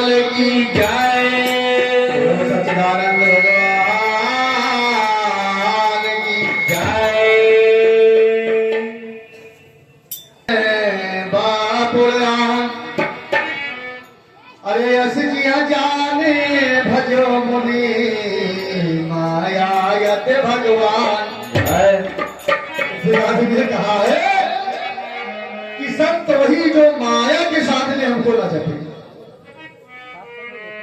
लाल की जय। सच्चिदानंद भगवान की जय। बापुराम अरे असजिया जाने भजो मुनि माया यत भगवान। ने कहा है कि संत वही जो माया के साथ में हमको ना सके।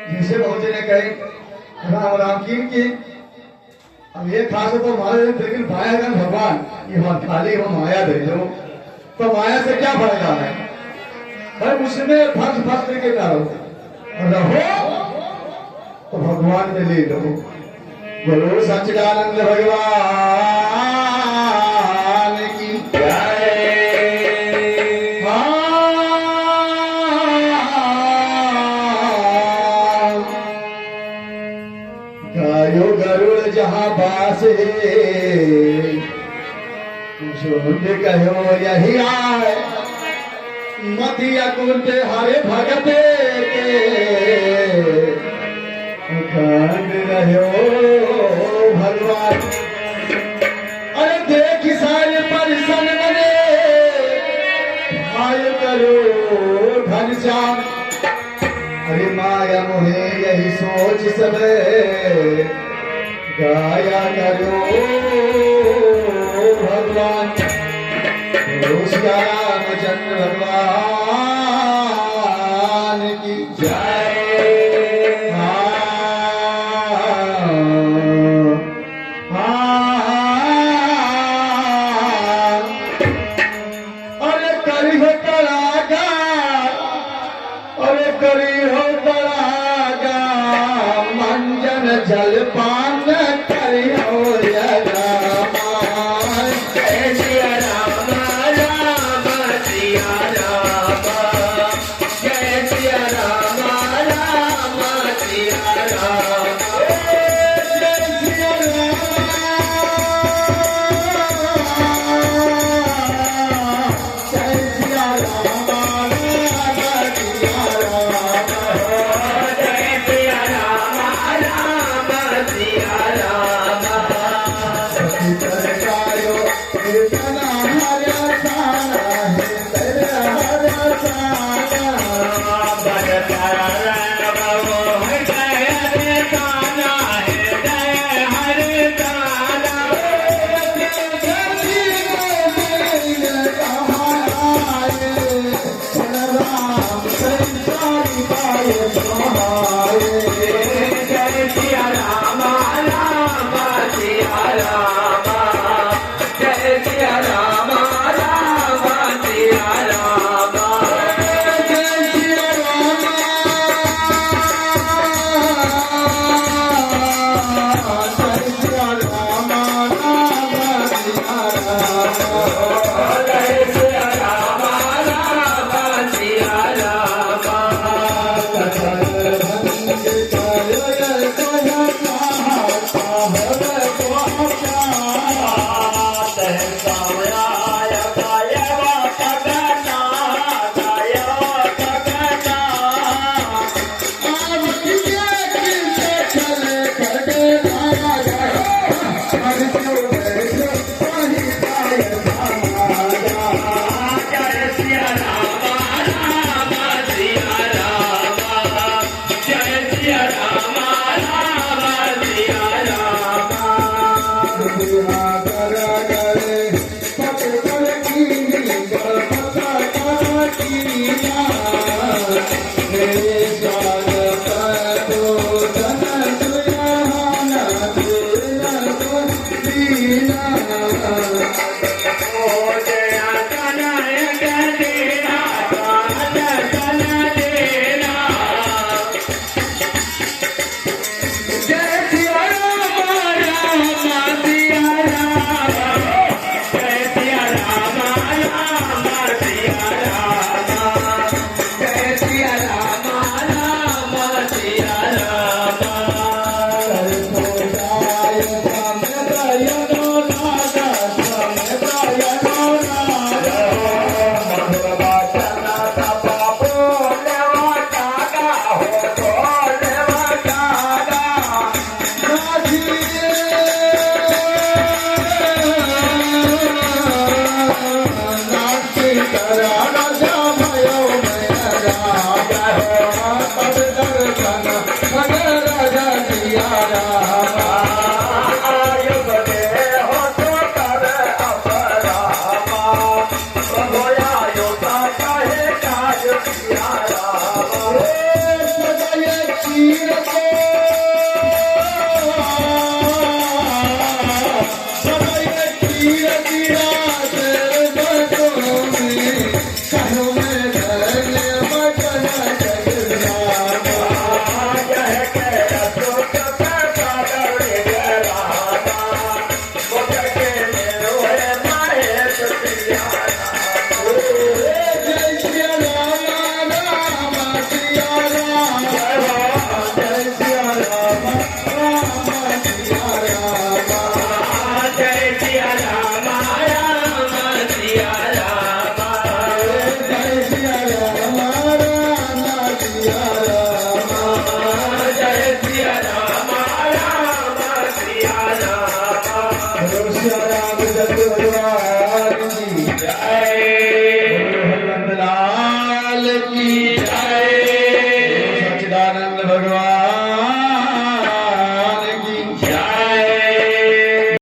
जैसे बहुत ने कहे राम राम की अब ये खास तो हमारे लेकिन माया का भगवान ये खाली हो माया दे दो तो माया से क्या फायदा है। पर उसमें फंस फंस के ना रहो तो भगवान में ले लो। बोलो सच्चिदानंद भगवान की जय। गायो गरुड़ जहां बासे झुंड कहो यही आए मतिया कुंड हरे भगते के खंड रहो भगवान। अरे देख सारे परिसन बने भाई करो घनश्याम। अरे माया मोहे यही सोच सब गाया करो भगवान। रामचंद्र भगवान की जय। अरे करी हो तड़ागा अरे करी हो तड़ागा मंजन जलपान करी हो Hey